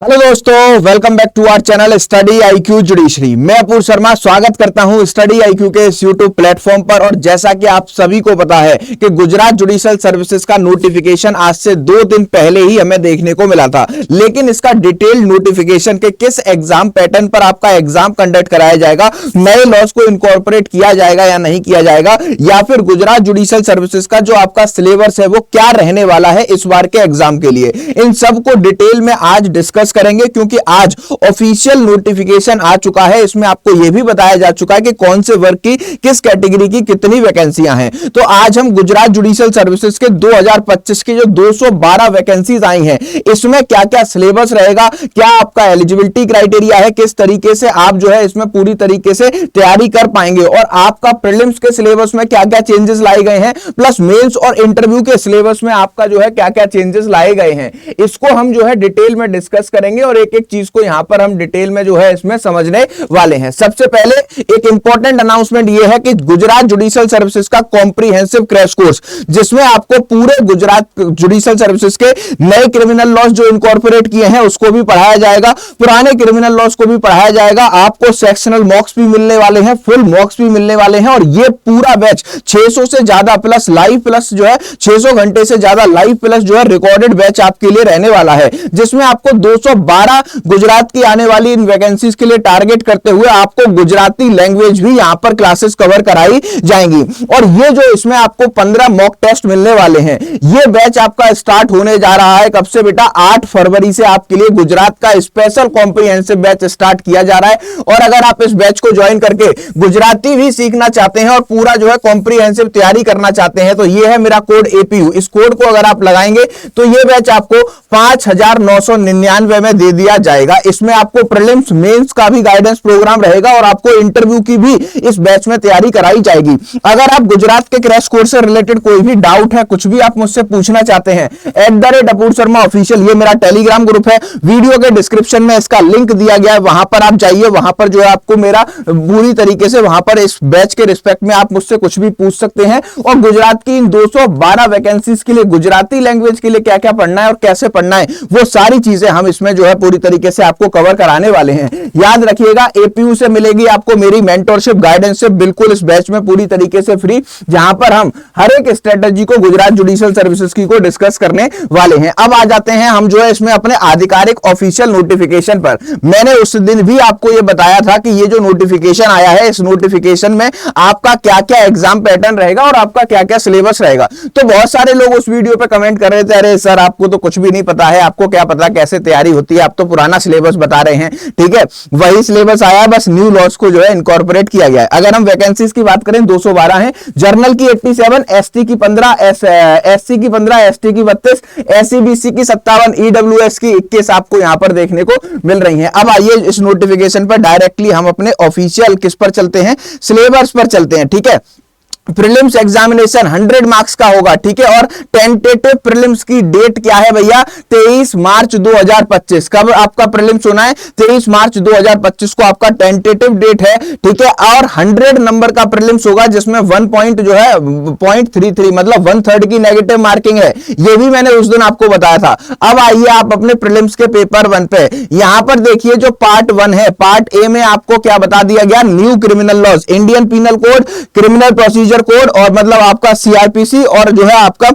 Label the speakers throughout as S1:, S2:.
S1: Hello दोस्तों, welcome back to our channel study IQ judiciary. मैं अपूर्व शर्मा स्वागत करता हूं स्टडी आईक्यू के इस यूट्यूब प्लेटफॉर्म पर। और जैसा कि आप सभी को पता है कि गुजरात जुडिशियल सर्विसेज का नोटिफिकेशन आज से 2 दिन पहले ही हमें देखने को मिला था, लेकिन इसका डिटेल्ड नोटिफिकेशन के किस एग्जाम पैटर्न पर आपका एग्जाम कंडक्ट कराया जाएगा, नए लॉज को इनकॉर्पोरेट किया जाएगा या नहीं किया जाएगा, या फिर गुजरात जुडिशियल सर्विसेज का जो आपका सिलेबस है वो क्या रहने वाला है इस बार के एग्जाम के लिए, इन सब को डिटेल में आज डिस्कस करेंगे। क्योंकि आज ऑफिशियल नोटिफिकेशन आ चुका है, इसमें आपको यह भी बताया जा चुका है कि कौन से वर्ग की किस कैटेगरी की कितनी वैकेंसियां हैं। तो आज हम गुजरात जुडिशियल सर्विसेज के 2025 की जो 212 वैकेंसीज आई हैं, इसमें क्या क्या सिलेबस रहेगा, क्या आपका एलिजिबिलिटी क्राइटेरिया है, किस तरीके से आप जो है इसमें पूरी तरीके से तैयारी कर पाएंगे, और आपका प्रीलिम्स के सिलेबस में क्या क्या चेंजेस लाए गए हैं, प्लस मेंस और इंटरव्यू के सिलेबस में आपका जो है क्या क्या चेंजेस लाए गए हैं, इसको हम जो है डिटेल में डिस्कस करेंगे और एक एक चीज को यहां पर हम डिटेल में जो है इसमें समझने वाले हैं। सबसे पहले एक इंपॉर्टेंट अनाउंसमेंट यह है कि गुजरात जुडिशियल सर्विसेज का कॉम्प्रिहेंसिव क्रैश कोर्स, जिसमें आपको पूरे गुजरात जुडिशियल सर्विसेज के नए क्रिमिनल लॉज जो इनकॉर्पोरेट किए हैं उसको भी पढ़ाया जाएगा, पुराने क्रिमिनल लॉज को भी पढ़ाया जाएगा। आपको सेक्शनल मॉक्स भी मिलने वाले हैं, फुल मॉक्स भी मिलने वाले हैं, और ये पूरा बैच 600 से ज्यादा प्लस लाइव प्लस जो है 600 घंटे से ज्यादा लाइव प्लस जो है रिकॉर्डेड बैच आपके लिए रहने वाला है, जिसमें आपको 212 गुजरात की आने वाली इन वैकेंसीज के लिए टारगेट करते हुए आपको गुजराती लैंग्वेज भी यहां पर क्लासेस कवर कराई जाएंगी। और ये जो इसमें आपको 15 मॉक टेस्ट मिलने वाले हैं, ये बैच आपका स्टार्ट होने जा रहा है कब से बेटा? 8 फरवरी से आपके लिए गुजरात का स्पेशल कॉम्प्रिहेंसिव बैच स्टार्ट किया जा रहा है। और अगर आप इस बैच को ज्वाइन करके गुजराती भी सीखना चाहते हैं और पूरा जो है कॉम्प्रिहेंसिव तैयारी करना चाहते हैं, तो ये है मेरा कोड एपीयू। इस कोड को अगर आप लगाएंगे तो ये बैच आपको 5999 में दे दिया जाएगा। इसमें आपको प्रीलिम्स मेंस का भी गाइडेंस प्रोग्राम रहेगा और आपको इंटरव्यू की भी इस बैच में तैयारी कराई जाएगी। अगर आप गुजरात के क्रैश कोर्स से रिलेटेड कोई भी डाउट है, कुछ भी आप मुझसे पूछना चाहते हैं, @अपूर्व शर्मा ऑफिशियल ये मेरा टेलीग्राम ग्रुप है, वीडियो के डिस्क्रिप्शन में इसका लिंक दिया गया है, वहां पर आप जाइए, वहां पर जो है आपको मेरा पूरी तरीके से वहां पर इस बैच के रिस्पेक्ट में आप मुझसे कुछ भी पूछ सकते हैं। और गुजरात की इन 212 वैकेंसीज के लिए गुजराती लैंग्वेज के लिए क्या क्या पढ़ना है और कैसे पढ़ना है, वो सारी चीजें हम इसमें जो है पूरी तरीके से आपको कवर कराने वाले हैं। याद रखिएगा, एपीयू से मिलेगी आपको मेरी मेंटरशिप गाइडेंस बिल्कुल इस बैच में पूरी तरीके से फ्री, जहां पर हम हर एक स्ट्रेटजी को गुजरात जुडिशियल सर्विसेज की को डिस्कस करने वाले हैं। अब आ जाते हैं हम जो है इसमें अपने आधिकारिक ऑफिशियल नोटिफिकेशन पर। मैंने उस दिन भी आपको यह बताया था कि ये जो नोटिफिकेशन आया है, इस नोटिफिकेशन में आपका क्या क्या एग्जाम पैटर्न रहेगा और आपका क्या क्या सिलेबस रहेगा। तो बहुत सारे लोग उस वीडियो पे कमेंट कर रहे थे, अरे सर आपको तो कुछ भी नहीं पता है, आपको क्या पता कैसे तैयारी होती है, आप तो पुराना सिलेबस बता रहे हैं। ठीक है, वही सिलेबस आया, बस न्यू लॉज को जो है इनकॉर्पोरेट किया गया है। अगर हम वैकेंसीज की बात करें 212 है, जर्नल की 87, एसटी की 15, एससी की 15, एसटी की 32, एससीबीसी की 57, ईडब्ल्यूएस की 21 आपको यहां पर देखने को मिल रही हैं। अब आइए इस नोटिफिकेशन पर डायरेक्टली हम अपने ऑफिशियल किस पर चलते हैं, सिलेबस पर चलते हैं। ठीक है, प्रीलिम्स एग्जामिनेशन 100 मार्क्स का होगा। ठीक है, और टेंटेटिव प्रीलिम्स की डेट क्या है भैया? 23 मार्च 2025। कब आपका प्रीलिम्स होना है? 23 मार्च 2025 को आपका टेंटेटिव डेट है। ठीक है, और 100 नंबर का प्रीलिम्स होगा, जिसमें 1 पॉइंट जो है 0.33 मतलब 1/3 की नेगेटिव मार्किंग है। ये भी मैंने उस दिन आपको बताया था। अब आइए आप अपने प्रीलिम्स के पेपर 1 पे, यहां पर देखिए जो पार्ट 1 है, पार्ट ए में आपको क्या बता दिया गया? New criminal laws, Indian penal code, criminal procedure code, और मतलब आपका सीआरपीसी, और जो है आपका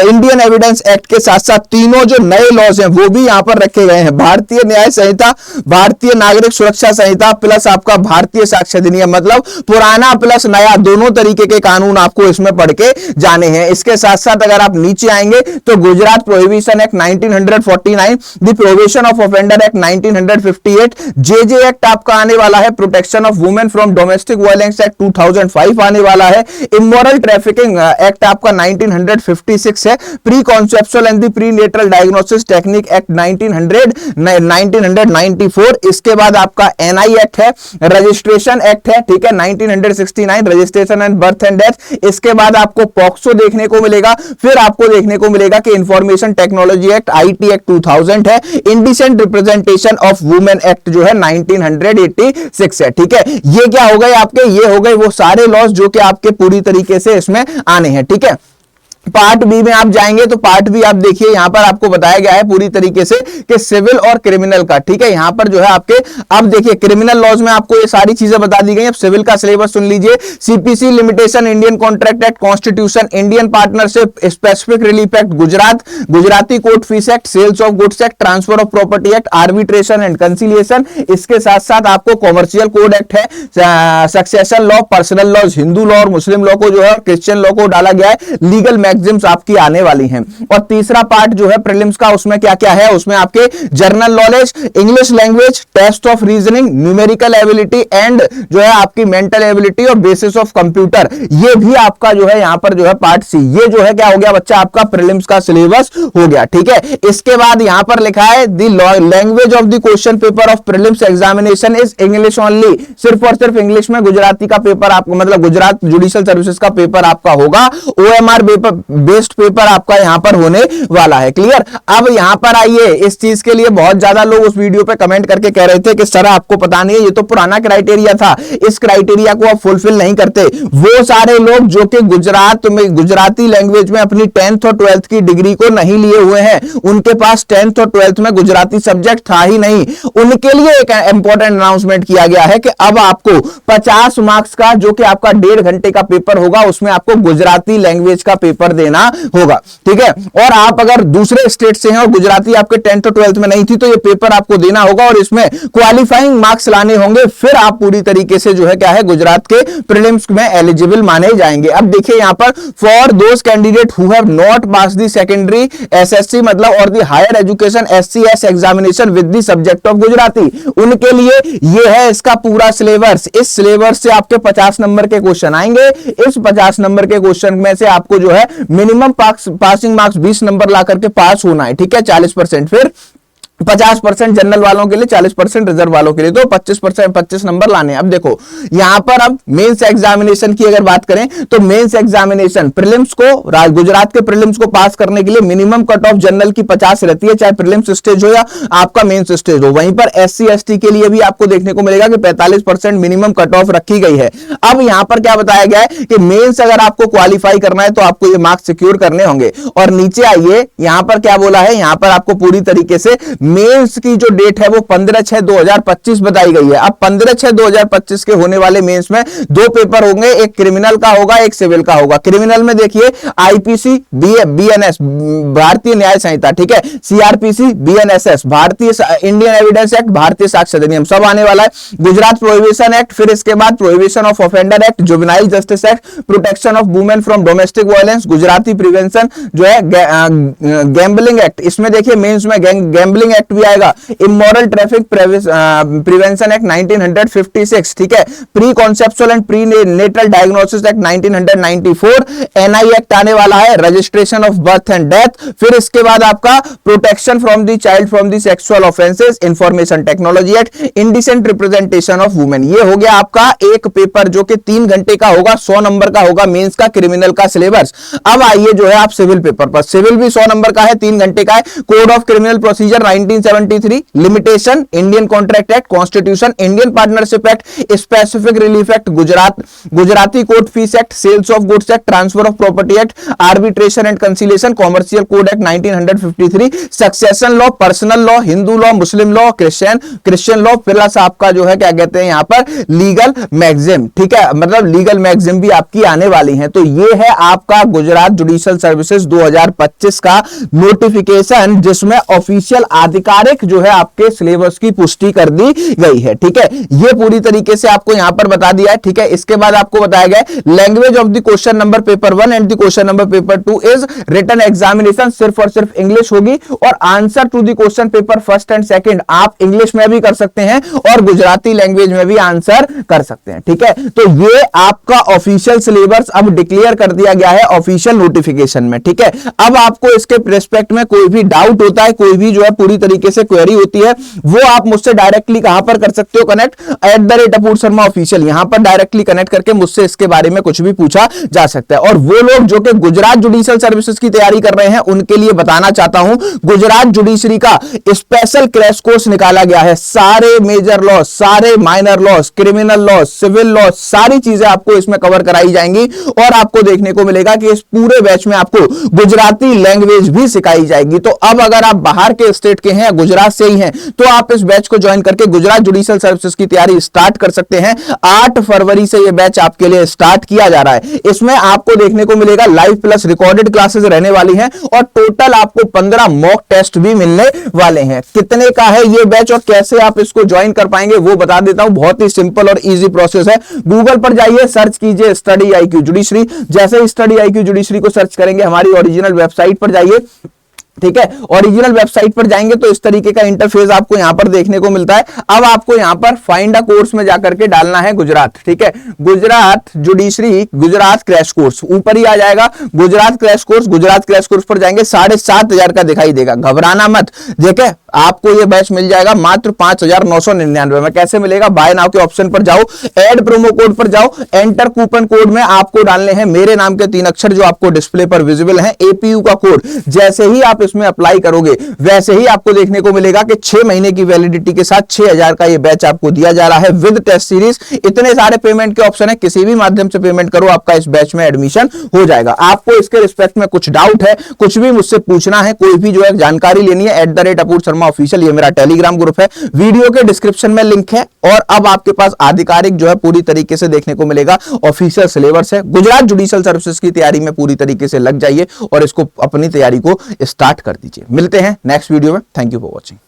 S1: इंडियन एविडेंस एक्ट के साथ साथ तीनों जो नए लॉज हैं वो भी यहां पर रखे गए हैं। भारतीय न्याय संहिता, भारतीय नागरिक सुरक्षा संहिता, प्लस आपका भारतीय साक्ष्य अधिनियम, मतलब पुराना प्लस नया दोनों तरीके के कानून आपको इसमें पढ़ के जाने हैं। इसके साथ साथ अगर आप नीचे आएंगे तो Gujarat prohibition act 1949, the prohibition of offender act 1958, JJ act आपका आने वाला है, protection of women from domestic violence act 2005 आने वाला है, इमोरल ट्रैफिकिंग एक्ट आपका 1956 है, pre conceptual and the prenatal diagnosis technique act 1994। इसके बाद आपका एनआई एक्ट है, रजिस्ट्रेशन एक्ट है, ठीक है, 1969, registration and birth and death. इसके बाद आपको पॉक्सो देखने को मिलेगा, फिर आपको देखने को मिलेगा कि information technology act, IT act 2000 है, indecent representation of women act जो है 1986 है। ठीक है, ये क्या हो गए आपके? ये हो गए वो सारे लॉज जो कि आपके पूरी तरीके से इसमें आने हैं। ठीक है, पार्ट बी में आप जाएंगे तो पार्ट बी आप देखिए यहां पर आपको बताया गया है पूरी तरीके से कि सिविल और क्रिमिनल का, ठीक है। यहां पर जो है आपके, अब देखिए क्रिमिनल लॉज में आपको ये सारी चीजें बता दी गई। अब सिविल का सिलेबस सुन लीजिए। CPC limitation, Indian contract act, constitution, Indian partnership, specific relief act, Gujarat, Gujarati court fees act, sales of goods act, transfer of property act, arbitration and conciliation. इसके साथ साथ आपको कॉमर्शियल कोड एक्ट है, succession law, personal law, Hindu law और Muslim law को जो है Christian law को डाला गया है, लीगल मैगजीम्स आपकी आने वाली हैं। और तीसरा पार्ट जो है प्रीलिम्स का, उसमें क्या क्या है, उसमें आपके general knowledge, English language, test of reasoning, numerical ability and जो है आपकी मेंटल एबिलिटी और बेसिस ऑफ कंप्यूटर, ये भी आपका जो है यहां पर जो है पार्ट सी, ये जो है क्या हो गया बच्चा आपका प्रीलिम्स का सिलेबस हो गया, ठीक है। इसके बाद यहां पर लिखा है the language of the question paper of prelims examination is English only, सिर्फ और सिर्फ इंग्लिश में गुजराती का पेपर आपको, मतलब गुजरात जुडिशियल सर्विसेज का पेपर आपका होगा। ओएमआर बेस्ड पेपर आपका यहां पर होने वाला है, क्लियर। अब यहां पर आइए, इस चीज के लिए बहुत ज्यादा लोग उस वीडियो पे कमेंट करके कह रहे थे कि सर आपको पता नहीं है, ये तो पुराना क्राइटेरिया था, इस क्राइटेरिया को आप फुलफिल नहीं करते। वो सारे लोग जो कि गुजरात में गुजराती लैंग्वेज में अपनी 10th और 12th की डिग्री को नहीं लिए हुए हैं, उनके पास 10th और 12th में गुजराती सब्जेक्ट था ही नहीं, उनके लिए एक इंपॉर्टेंट अनाउंसमेंट किया गया है कि अब आपको 50 मार्क्स का जो कि आपका 1.5 घंटे का पेपर होगा, उसमें आपको गुजराती लैंग्वेज का पेपर देना होगा, ठीक है। और आप अगर दूसरे स्टेट से हैं और गुजराती आपके 10th और 12th में नहीं थी, तो ये पेपर आपको देना होगा और इसमें क्वालिफाइंग मार्क्स लाने होंगे, फिर आप पूरी तरीके से जो है क्या है गुजरात के प्रीलिम्स में एलिजिबल माने जाएंगे। अब देखिए यहां पर for those candidate who have not pass the secondary SSC मतलब और the higher education SCS examination with the subject of Gujarati, उनके लिए ये है इसका पूरा सिलेबस। इस सिलेबस से आपके 50 नंबर के क्वेश्चन आएंगे। इस 50 नंबर के क्वेश्चन में से आपको जो है मिनिमम पासिंग मार्क्स 20 नंबर ला करके पास होना है, ठीक है, 40%। फिर 50% जनरल वालों के लिए, 40% रिजर्व वालों के लिए, तो 25 नंबर लाने। अब देखो यहां पर अब मेंस एग्जामिनेशन की अगर बात करें तो मेंस एग्जामिनेशन प्रीलिम्स को, गुजरात के प्रीलिम्स को पास करने के लिए मिनिमम कट ऑफ जनरल की 50 रहती है, चाहे प्रीलिम्स स्टेज हो या आपका मेंस स्टेज हो। वहीं पर एससी एसटी के लिए भी आपको देखने को मिलेगा कि 45% मिनिमम कट ऑफ रखी गई है। अब यहां पर क्या बताया गया है कि मेंस अगर आपको क्वालिफाई करना है तो आपको ये मार्क्स सिक्योर करने होंगे। और नीचे आइए, यहां पर क्या बोला है, यहां पर आपको पूरी तरीके से मेंस की जो डेट है वो 15/6/2025 बताई गई है। अब 15/6/2025 के होने वाले मेंस में 2 पेपर होंगे, एक क्रिमिनल का होगा, एक सिविल का होगा। क्रिमिनल में देखिए आईपीसी, बीएनएस भारतीय न्याय संहिता, ठीक है, सीआरपीसी, बीएनएसएस भारतीय इंडियन एविडेंस एक्ट, भारतीय साक्ष्य अधिनियम सब आने वाला है। गुजरात प्रोहिबिशन एक्ट, फिर इसके बाद prohibition of offender act, juvenile justice act, protection of women from domestic violence, Gujarati prevention जो है गैम्बलिंग एक्ट, इसमें देखिए मेंस में गैम्बलिंग एक्ट भी आएगा, इमोरल ट्रैफिक प्रिवेंशन एक्ट 1956, ठीक है, pre conceptual and pre natal diagnosis act 1994, NI act आने वाला है, registration of birth and death, फिर इसके बाद आपका protection from the child from the sexual offences, information technology act, indecent representation of women. ये हो गया आपका एक पेपर जो कि 3 घंटे का होगा, 100 नंबर का होगा मेंस का क्रिमिनल का सिलेबस। अब आइए जो है आप सिविल पेपर पर, सिविल भी 100 नंबर का है, 3 घंटे का है। Code of criminal procedure 1973, limitation, Indian contract act, constitution, Indian partnership act, specific relief act, Gujarati court fees act, sales of goods act, transfer of property act, arbitration and conciliation, commercial code act 1953, succession law, personal law, Hindu law, Muslim law, Christian law, plus आपका जो है क्या कहते हैं यहां पर legal मैगजीम, ठीक है, मतलब लीगल मैगजीम भी आपकी आने वाली है। तो ये है आपका गुजरात जुडिशियल सर्विसेज 2025 का नोटिफिकेशन, जिसमें ऑफिशियल आधिकारिक जो है आपके सिलेबस की पुष्टि कर दी गई है, ठीक है। ये पूरी तरीके से आपको यहां पर बता दिया है, ठीक है। इसके बाद आपको बताया गया language of the question number paper 1 and the question number paper 2 is written examination, सिर्फ और सिर्फ इंग्लिश होगी, और answer to the question paper 1st and 2nd आप इंग्लिश में भी कर सकते हैं और गुजराती लैंग्वेज में भी आंसर कर सकते हैं, ठीक है। तो ये आपका ऑफिशियल सिलेबस अब डिक्लेयर कर दिया गया है ऑफिशियल नोटिफिकेशन में, ठीक है। अब आपको इसके रिस्पेक्ट में कोई भी डाउट होता है, कोई भी जो है पूरी तरीके से क्वेरी होती है वो आप मुझसे डायरेक्टली कहां पर कर सकते हो कनेक्ट, @ApurSharmaOfficial, यहां पर डायरेक्टली कनेक्ट करके मुझसे इसके बारे में कुछ भी पूछा जा सकता है। और वो लोग जो कि गुजरात जुडिशियल सर्विसेज की तैयारी कर रहे हैं उनके लिए बताना चाहता हूं, गुजरात जुडिशरी का स्पेशल क्रैश कोर्स निकाला गया है। सारे मेजर लॉ, सारे minor law, criminal law, civil law, सारी चीजें आपको इसमें कवर कराई जाएंगी और आपको देखने को मिलेगा कि इस पूरे बैच में आपको गुजराती लैंग्वेज भी सिखाई जाएगी। तो अब अगर आप बाहर के स्टेट के हैं या गुजरात से ही हैं तो आप इस बैच को ज्वाइन करके गुजरात जुडिशियल सर्विसेज की तैयारी स्टार्ट कर सकते हैं। 8 फरवरी से यह बैच आपके लिए स्टार्ट किया जा रहा है। इसमें आपको देखने को मिलेगा लाइव प्लस रिकॉर्डेड क्लासेस रहने वाली हैं और टोटल आपको 15 मॉक टेस्ट भी मिलने वाले हैं। कितने का है ये बैच और कैसे आप इसको ज्वाइन कर पाएंगे वो बता देता हूं। बहुत ही सिंपल और इजी प्रोसेस है। गूगल पर जाइए, सर्च कीजिए स्टडी IQ जुडिशरी। जैसे ही स्टडी IQ जुडिशरी को सर्च करेंगे हमारी ओरिजिनल वेबसाइट पर जाइए, ठीक है। ओरिजिनल वेबसाइट पर जाएंगे तो इस तरीके का इंटरफेस आपको यहां पर देखने को मिलता है। अब आपको यहां पर फाइंड अ कोर्स में जाकर के डालना है गुजरात, ठीक है। Gujarat judiciary, Gujarat crash course ऊपर ही आ जाएगा। Gujarat crash course, Gujarat crash course पर जाएंगे 7,500 का दिखाई देगा। घबराना मत, देखे आपको ये बैच मिल जाएगा मात्र 5,999 में। कैसे मिलेगा? बाय नाउ के ऑप्शन पर जाओ, ऐड प्रोमो कोड पर जाओ, एंटर कूपन कोड में आपको डालने हैं मेरे नाम के 3 अक्षर जो आपको डिस्प्ले पर विजिबल है, APU का कोड। जैसे ही आप इसमें अप्लाई करोगे वैसे ही आपको देखने को मिलेगा कि 6 महीने की वैलिडिटी के साथ 6,000 का ये बैच आपको दिया जा रहा है विद टेस्ट सीरीज। इतने सारे पेमेंट के ऑप्शन है, किसी भी माध्यम से पेमेंट करो आपका इस बैच में एडमिशन हो जाएगा। आपको इसके रिस्पेक्ट में कुछ डाउट है, कुछ भी मुझसे पूछना है, कोई भी जो है जानकारी लेनी है, @ApurSharmaOfficial ये मेरा टेलीग्राम ग्रुप है, वीडियो के डिस्क्रिप्शन में लिंक है। और अब आपके पास आधिकारिक जो है पूरी तरीके से देखने को मिलेगा ऑफिशियल सिलेबस है। गुजरात जुडिशियल सर्विसेज की तैयारी में पूरी तरीके से लग जाइए और इसको अपनी तैयारी को स्टार्ट कर दीजिए। मिलते हैं नेक्स्ट वीडियो में। Thank you for watching.